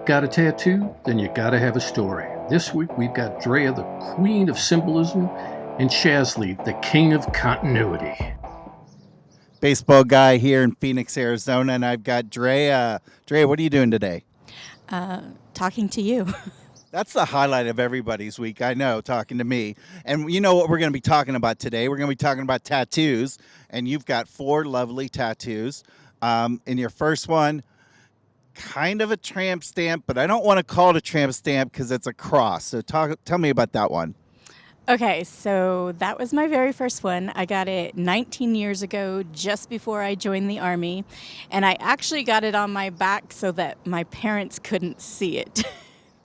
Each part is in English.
Got a tattoo? Then you gotta have a story. This week we've got Drea, the queen of symbolism, and Shasley, the king of continuity. Baseball guy here in Phoenix, Arizona, and I've got Drea. Drea, what are you doing today? Talking to you. That's the highlight of everybody's week, I know, talking to me. And you know what we're going to be talking about today? We're going to be talking about tattoos, and you've got 4 lovely tattoos. In your first one, kind of a tramp stamp, but I don't want to call it a tramp stamp because it's a cross. So tell me about that one. Okay, so that was my very first one. I got it 19 years ago, just before I joined the Army. And I actually got it on my back so that my parents couldn't see it.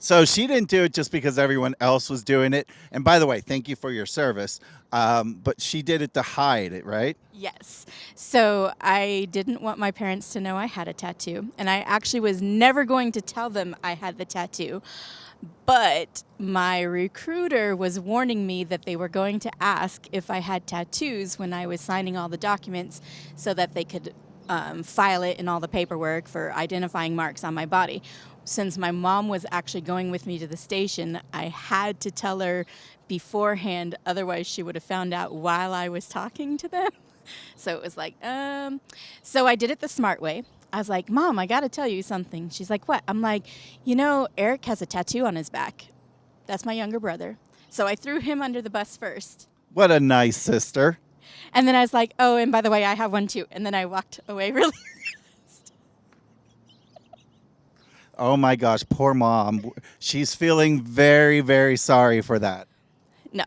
So she didn't do it just because everyone else was doing it. And by the way, thank you for your service. But she did it to hide it, right? Yes. So I didn't want my parents to know I had a tattoo. And I actually was never going to tell them I had the tattoo. But my recruiter was warning me that they were going to ask if I had tattoos when I was signing all the documents so that they could file it in all the paperwork for identifying marks on my body. Since my mom was actually going with me to the station, I had to tell her beforehand, otherwise she would have found out while I was talking to them. So it was like, so I did it the smart way. I was like, Mom, I got to tell you something. She's like, what? I'm like, Eric has a tattoo on his back. That's my younger brother. So I threw him under the bus first. What a nice sister. And then I was like, oh, and by the way, I have one too. And then I walked away really fast. Oh my gosh, poor mom. She's feeling very, very sorry for that. No.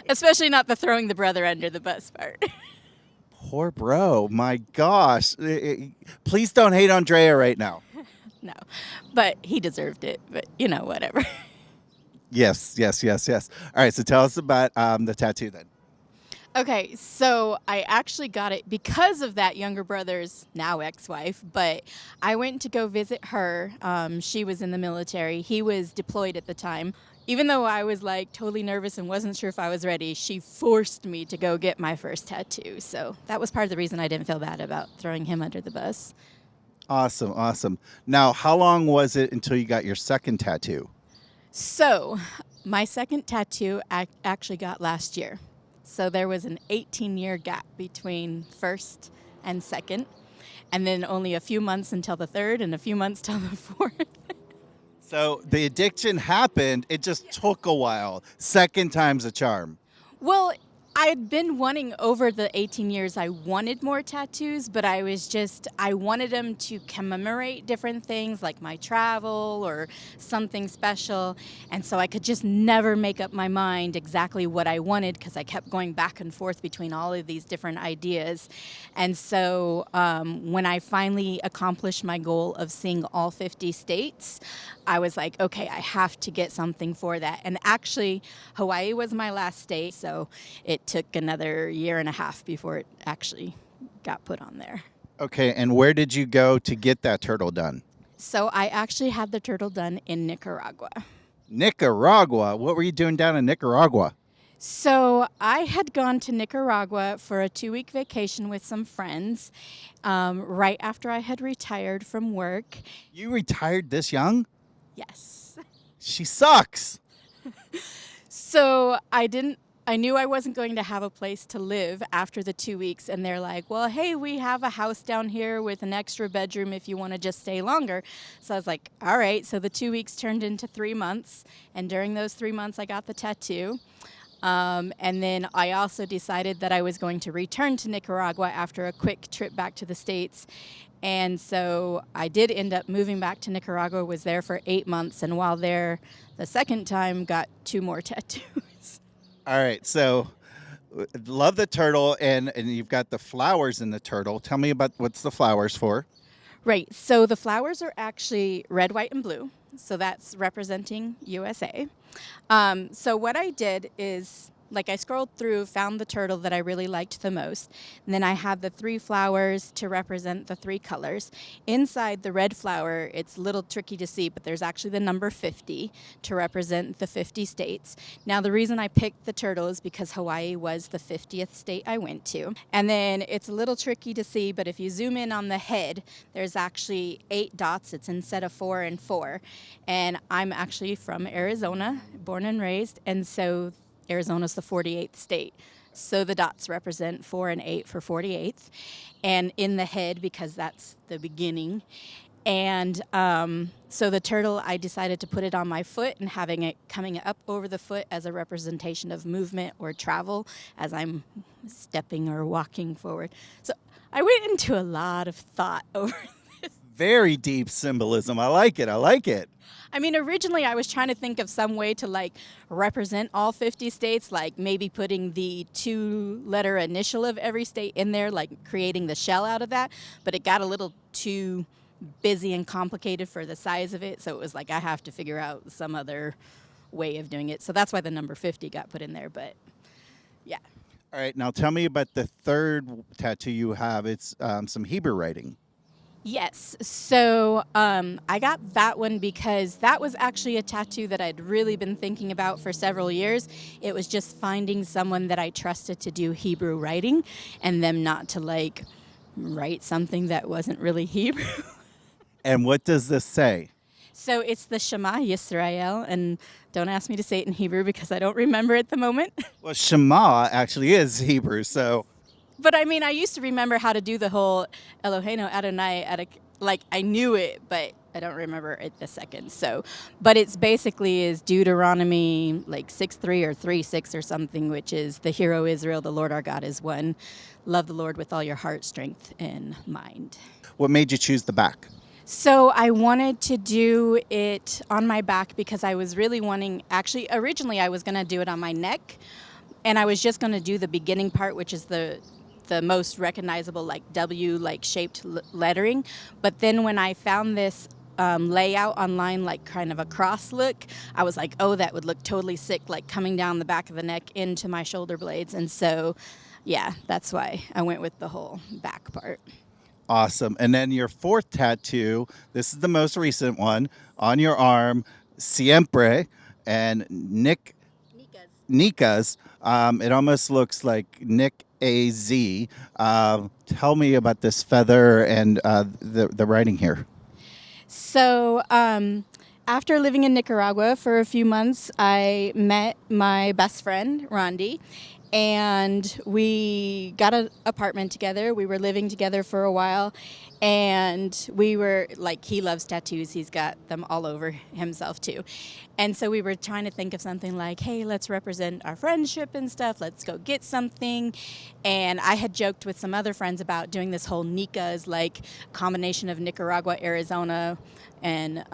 Especially not the throwing the brother under the bus part. Poor bro. My gosh. Please don't hate on Drea right now. No. But he deserved it. But, whatever. Yes. All right, so tell us about the tattoo then. Okay, so I actually got it because of that younger brother's now ex-wife, but I went to go visit her. She was in the military. He was deployed at the time. Even though I was totally nervous and wasn't sure if I was ready, she forced me to go get my first tattoo. So that was part of the reason I didn't feel bad about throwing him under the bus. Awesome. Now, how long was it until you got your second tattoo? So my second tattoo I actually got last year. So there was an 18-year gap between first and second, and then only a few months until the third and a few months till the fourth. So the addiction happened, it just took a while. Second time's a charm. Well, I'd been wanting over the 18 years, I wanted more tattoos, but I wanted them to commemorate different things like my travel or something special. And so I could just never make up my mind exactly what I wanted because I kept going back and forth between all of these different ideas. And so when I finally accomplished my goal of seeing all 50 states, I was like, okay, I have to get something for that. And actually, Hawaii was my last state, so it took another year and a half before it actually got put on there. Okay, and where did you go to get that turtle done? So I actually had the turtle done in Nicaragua. Nicaragua? What were you doing down in Nicaragua? So I had gone to Nicaragua for a 2-week vacation with some friends right after I had retired from work. You retired this young? Yes. She sucks. So I knew I wasn't going to have a place to live after the 2 weeks, and they're like, well, hey, we have a house down here with an extra bedroom if you want to just stay longer. So I was like, all right. So the 2 weeks turned into 3 months, and during those 3 months, I got the tattoo. And then I also decided that I was going to return to Nicaragua after a quick trip back to the States. And so I did end up moving back to Nicaragua, was there for 8 months, and while there the second time, got 2 more tattoos. All right, so love the turtle, and you've got the flowers in the turtle. Tell me about what's the flowers for. Right, so the flowers are actually red, white, and blue. So that's representing USA. So what I did is like I scrolled through, found the turtle that I really liked the most. And then I have the 3 flowers to represent the 3 colors. Inside the red flower, it's a little tricky to see, but there's actually the number 50 to represent the 50 states. Now, the reason I picked the turtle is because Hawaii was the 50th state I went to. And then it's a little tricky to see, but if you zoom in on the head, there's actually 8 dots. It's instead of 4 and 4. And I'm actually from Arizona, born and raised, and so Arizona's the 48th state. So the dots represent 4 and 8 for 48th. And in the head, because that's the beginning. And so the turtle, I decided to put it on my foot and having it coming up over the foot as a representation of movement or travel as I'm stepping or walking forward. So I went into a lot of thought over this. Very deep symbolism. I like it. I like it. I mean, originally I was trying to think of some way to like represent all 50 states, like maybe putting the 2-letter initial of every state in there, like creating the shell out of that. But it got a little too busy and complicated for the size of it. So it was like I have to figure out some other way of doing it. So that's why the number 50 got put in there. But yeah. All right. Now tell me about the third tattoo you have. It's some Hebrew writing. Yes. So I got that one because that was actually a tattoo that I'd really been thinking about for several years. It was just finding someone that I trusted to do Hebrew writing and them not to like write something that wasn't really Hebrew. And what does this say? So it's the Shema Yisrael, and don't ask me to say it in Hebrew because I don't remember at the moment. Well, Shema actually is Hebrew, so... But I mean, I used to remember how to do the whole Eloheinu Adonai, like I knew it, but I don't remember it the second. So, but it's basically is Deuteronomy like 6:3 or 3:6 or something, which is the hero Israel, the Lord our God is one. Love the Lord with all your heart, strength, and mind. What made you choose the back? So I wanted to do it on my back because I was really wanting, actually, originally I was going to do it on my neck, and I was just going to do the beginning part, which is the most recognizable like W like shaped lettering. But then when I found this layout online, like kind of a cross look, I was like, oh, that would look totally sick, like coming down the back of the neck into my shoulder blades. And so, yeah, that's why I went with the whole back part. Awesome. And then your fourth tattoo, this is the most recent one, on your arm, Siempre, and Nika's. It almost looks like Nick A.Z. Tell me about this feather and the writing here. So after living in Nicaragua for a few months, I met my best friend, Rondi, and we got an apartment together. We were living together for a while, and we were like, he loves tattoos. He's got them all over himself too. And so we were trying to think of something like, hey, let's represent our friendship and stuff. Let's go get something. And I had joked with some other friends about doing this whole Nicas, like combination of Nicaragua, Arizona. And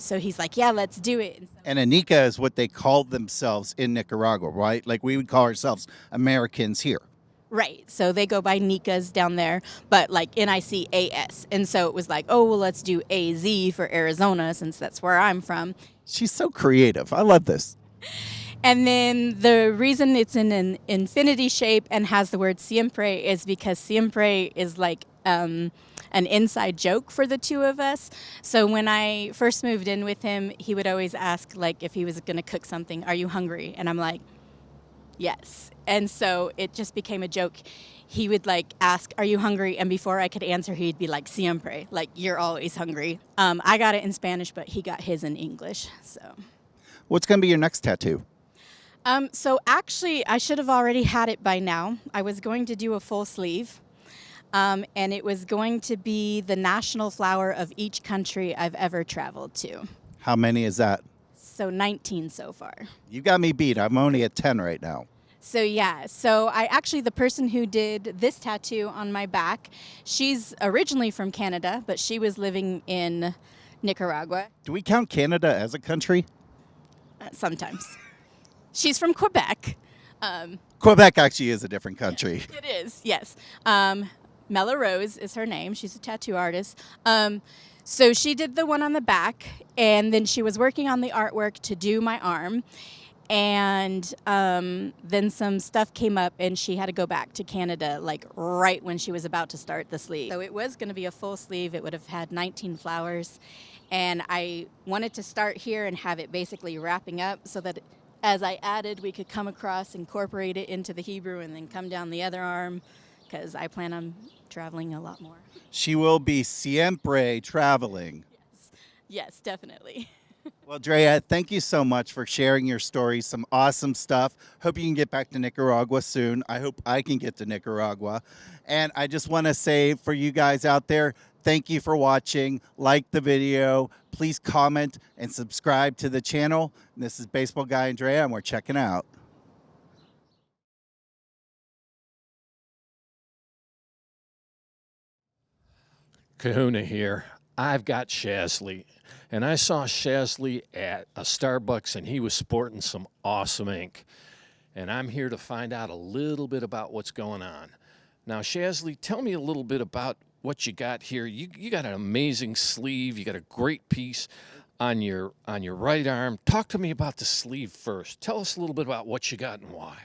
so he's like, yeah, let's do it. And a Nica is what they called themselves in Nicaragua, right? Like we would call ourselves Americans here. Right. So they go by Nicas down there, but like Nicas. And so it was like, oh, well, let's do AZ for Arizona since that's where I'm from. She's so creative. I love this. And then the reason it's in an infinity shape and has the word siempre is because siempre is like an inside joke for the two of us. So when I first moved in with him, he would always ask, like, if he was going to cook something, are you hungry? And I'm like, yes. And so it just became a joke. He would like ask, are you hungry? And before I could answer, he'd be like, siempre, like you're always hungry. I got it in Spanish, but he got his in English. So what's going to be your next tattoo? So actually, I should have already had it by now. I was going to do a full sleeve. And it was going to be the national flower of each country I've ever traveled to. How many is that? So 19 so far. You got me beat. I'm only at 10 right now. So yeah, so the person who did this tattoo on my back, she's originally from Canada, but she was living in Nicaragua. Do we count Canada as a country? Sometimes. She's from Quebec. Quebec actually is a different country. It is, yes. Mela Rose is her name. She's a tattoo artist. So she did the one on the back, and then she was working on the artwork to do my arm. And then some stuff came up, and she had to go back to Canada, like right when she was about to start the sleeve. So it was going to be a full sleeve. It would have had 19 flowers. And I wanted to start here and have it basically wrapping up so that as I added, we could come across, incorporate it into the Hebrew, and then come down the other arm, because I plan on traveling a lot more. She will be siempre traveling. Yes, definitely. Well, Drea, thank you so much for sharing your stories. Some awesome stuff. Hope you can get back to Nicaragua soon. I hope I can get to Nicaragua. And I just want to say for you guys out there, thank you for watching. Like the video. Please comment and subscribe to the channel. And this is Baseball Guy and Drea, and we're checking out. Kahuna here. I've got Shazley, and I saw Shazley at a Starbucks, and he was sporting some awesome ink. And I'm here to find out a little bit about what's going on. Now, Shazley, tell me a little bit about what you got here. You got an amazing sleeve. You got a great piece on your right arm. Talk to me about the sleeve first. Tell us a little bit about what you got and why.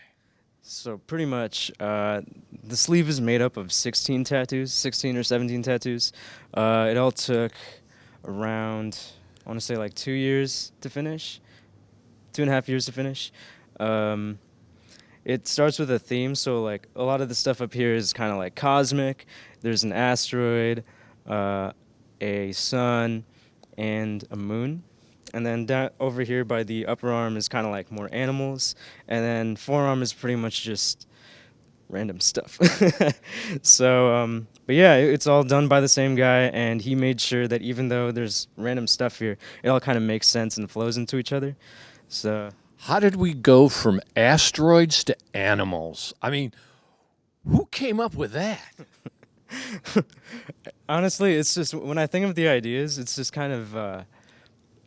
So pretty much, the sleeve is made up of 16 tattoos, 16 or 17 tattoos. It all took around, I want to say like 2 years to finish, 2.5 years to finish. It starts with a theme, so like a lot of the stuff up here is kind of like cosmic. There's an asteroid, a sun, and a moon. And then down over here by the upper arm is kind of like more animals. And then forearm is pretty much just random stuff. So, but yeah, it's all done by the same guy. And he made sure that even though there's random stuff here, it all kind of makes sense and flows into each other. So, how did we go from asteroids to animals? I mean, who came up with that? honestly, it's just when I think of the ideas, it's just kind of...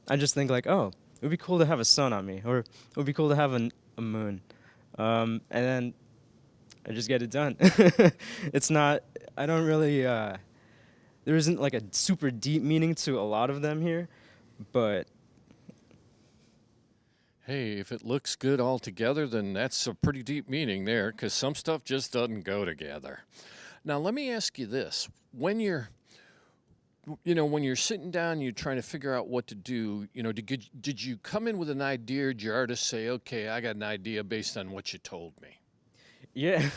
I just think like, oh, it would be cool to have a sun on me, or it would be cool to have a moon. And then I just get it done. It's not, I don't really, there isn't like a super deep meaning to a lot of them here, but. Hey, if it looks good all together, then that's a pretty deep meaning there, because some stuff just doesn't go together. Now, let me ask you this. When you're sitting down, you're trying to figure out what to do, did you come in with an idea, or did your artist say, okay, I got an idea based on what you told me? Yeah,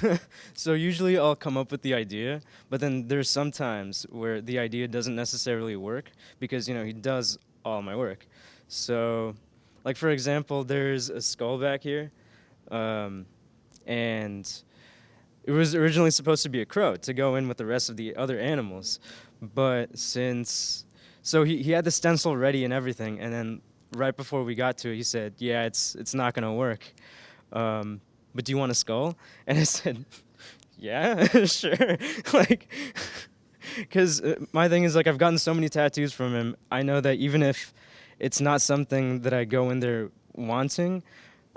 so usually I'll come up with the idea, but then there's some times where the idea doesn't necessarily work because, he does all my work. So, like for example, there's a skull back here, and it was originally supposed to be a crow to go in with the rest of the other animals. But so he had the stencil ready and everything, and then right before we got to it, he said, yeah, it's not going to work. But do you want a skull? And I said, yeah, sure. Like, because my thing is, like, I've gotten so many tattoos from him. I know that even if it's not something that I go in there wanting,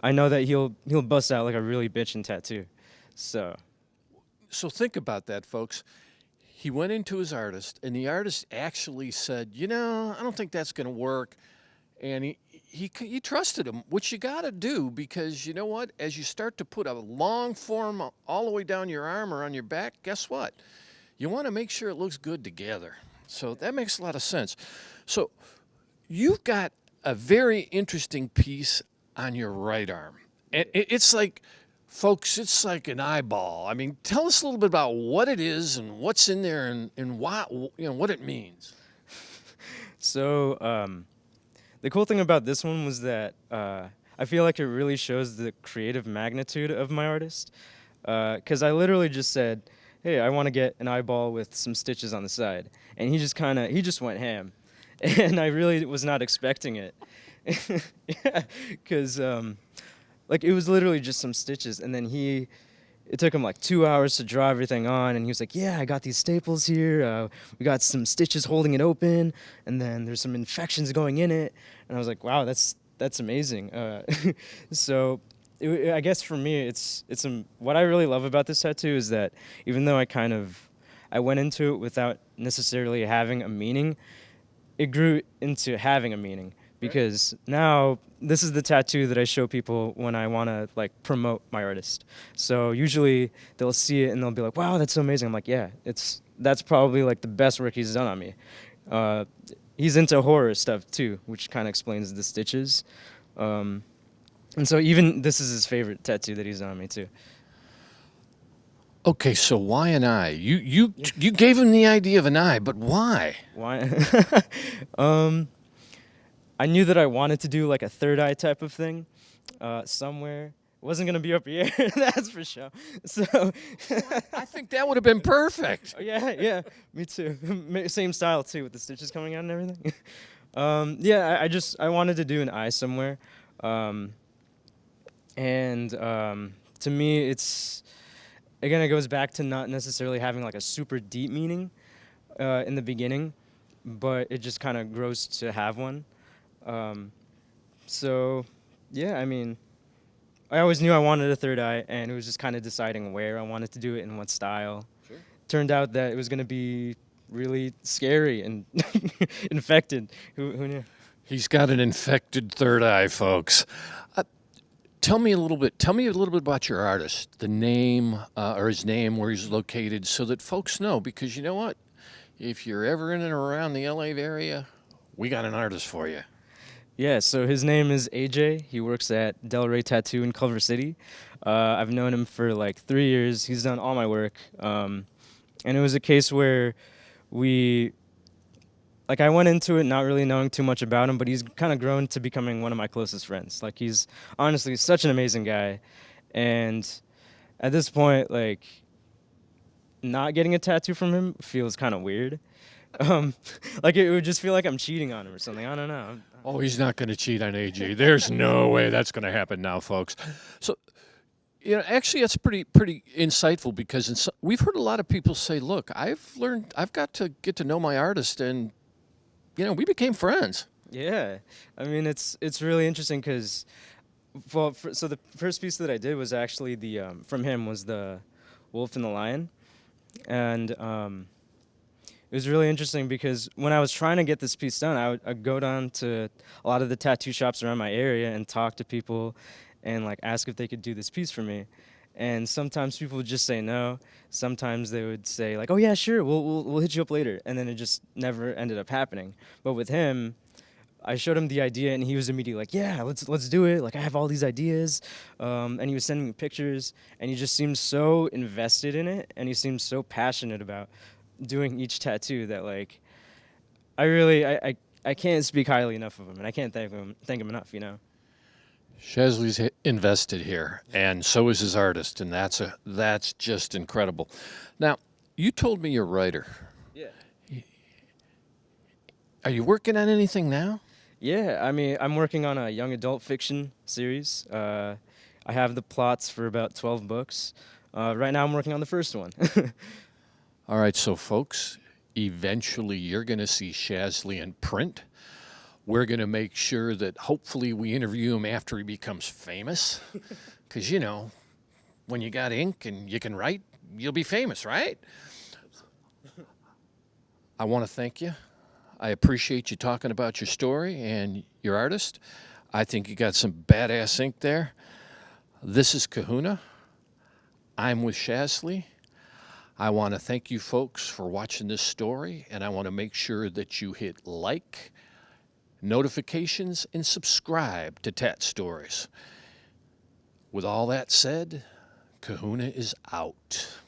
I know that he'll bust out like a really bitchin' tattoo. So think about that, folks. He went into his artist, and the artist actually said, I don't think that's going to work. And he trusted him, which you got to do, because you know what? As you start to put a long form all the way down your arm or on your back, guess what? You want to make sure it looks good together. So that makes a lot of sense. So you've got a very interesting piece on your right arm. And it's like... Folks, it's like an eyeball. I mean, tell us a little bit about what it is and what's in there and why, what it means. So, the cool thing about this one was that I feel like it really shows the creative magnitude of my artist. Because I literally just said, hey, I want to get an eyeball with some stitches on the side. And he just went ham. And I really was not expecting it. Yeah, because... like, it was literally just some stitches, and then it took him like 2 hours to draw everything on, and he was like, yeah, I got these staples here, we got some stitches holding it open, and then there's some infections going in it, and I was like, wow, that's amazing. So, I guess for me, what I really love about this tattoo is that even though I went into it without necessarily having a meaning, it grew into having a meaning, because now this is the tattoo that I show people when I want to like promote my artist. So usually they'll see it and they'll be like, "Wow, that's so amazing." I'm like, "Yeah, that's probably like the best work he's done on me." He's into horror stuff too, which kind of explains the stitches. And so even this is his favorite tattoo that he's done on me too. Okay, so why an eye? You gave him the idea of an eye, but why? Why? I knew that I wanted to do like a third eye type of thing somewhere. It wasn't gonna be up here, that's for sure. So I think that would have been perfect. yeah, me too. Same style too, with the stitches coming out and everything. Yeah, I wanted to do an eye somewhere, and to me, it goes back to not necessarily having like a super deep meaning in the beginning, but it just kind of grows to have one. So, yeah, I mean, I always knew I wanted a third eye, and it was just kind of deciding where I wanted to do it and what style. Sure. Turned out that it was going to be really scary and infected. Who knew? He's got an infected third eye, folks. Tell me a little bit about your artist, the name or his name, where he's located, so that folks know. Because you know what? If you're ever in and around the LA area, we got an artist for you. Yeah, so his name is AJ. He works at Del Rey Tattoo in Culver City. I've known him for like 3 years. He's done all my work. And it was a case where I went into it not really knowing too much about him, but he's kind of grown to becoming one of my closest friends. Like, he's honestly such an amazing guy. And at this point, like, not getting a tattoo from him feels kind of weird. Like, it would just feel like I'm cheating on him or something. I don't know. Oh, he's not going to cheat on AJ. There's no way that's going to happen now, folks. So, actually, that's pretty insightful, because we've heard a lot of people say, "Look, I've got to get to know my artist," and we became friends. Yeah, I mean, it's really interesting because, so the first piece that I did was actually from him was the Wolf and the Lion, and it was really interesting because when I was trying to get this piece done, I'd go down to a lot of the tattoo shops around my area and talk to people and like ask if they could do this piece for me. And sometimes people would just say no. Sometimes they would say like, "Oh yeah, sure, we'll hit you up later," and then it just never ended up happening. But with him, I showed him the idea, and he was immediately like, "Yeah, let's do it. Like, I have all these ideas," and he was sending me pictures, and he just seemed so invested in it, and he seemed so passionate about doing each tattoo that like I can't speak highly enough of him, and I can't thank him enough. Chesley's invested here, and so is his artist, and that's just incredible. Now, you told me you're a writer. Yeah. Are you working on anything now? Yeah, I mean, I'm working on a young adult fiction series. I have the plots for about 12 books. Right now I'm working on the first one. All right, so folks, eventually you're going to see Chesley in print. We're going to make sure that hopefully we interview him after he becomes famous. Because, when you got ink and you can write, you'll be famous, right? I want to thank you. I appreciate you talking about your story and your artist. I think you got some badass ink there. This is Kahuna. I'm with Chesley. I want to thank you folks for watching this story, and I want to make sure that you hit like, notifications, and subscribe to Tat-Stories. With all that said, Kahuna is out.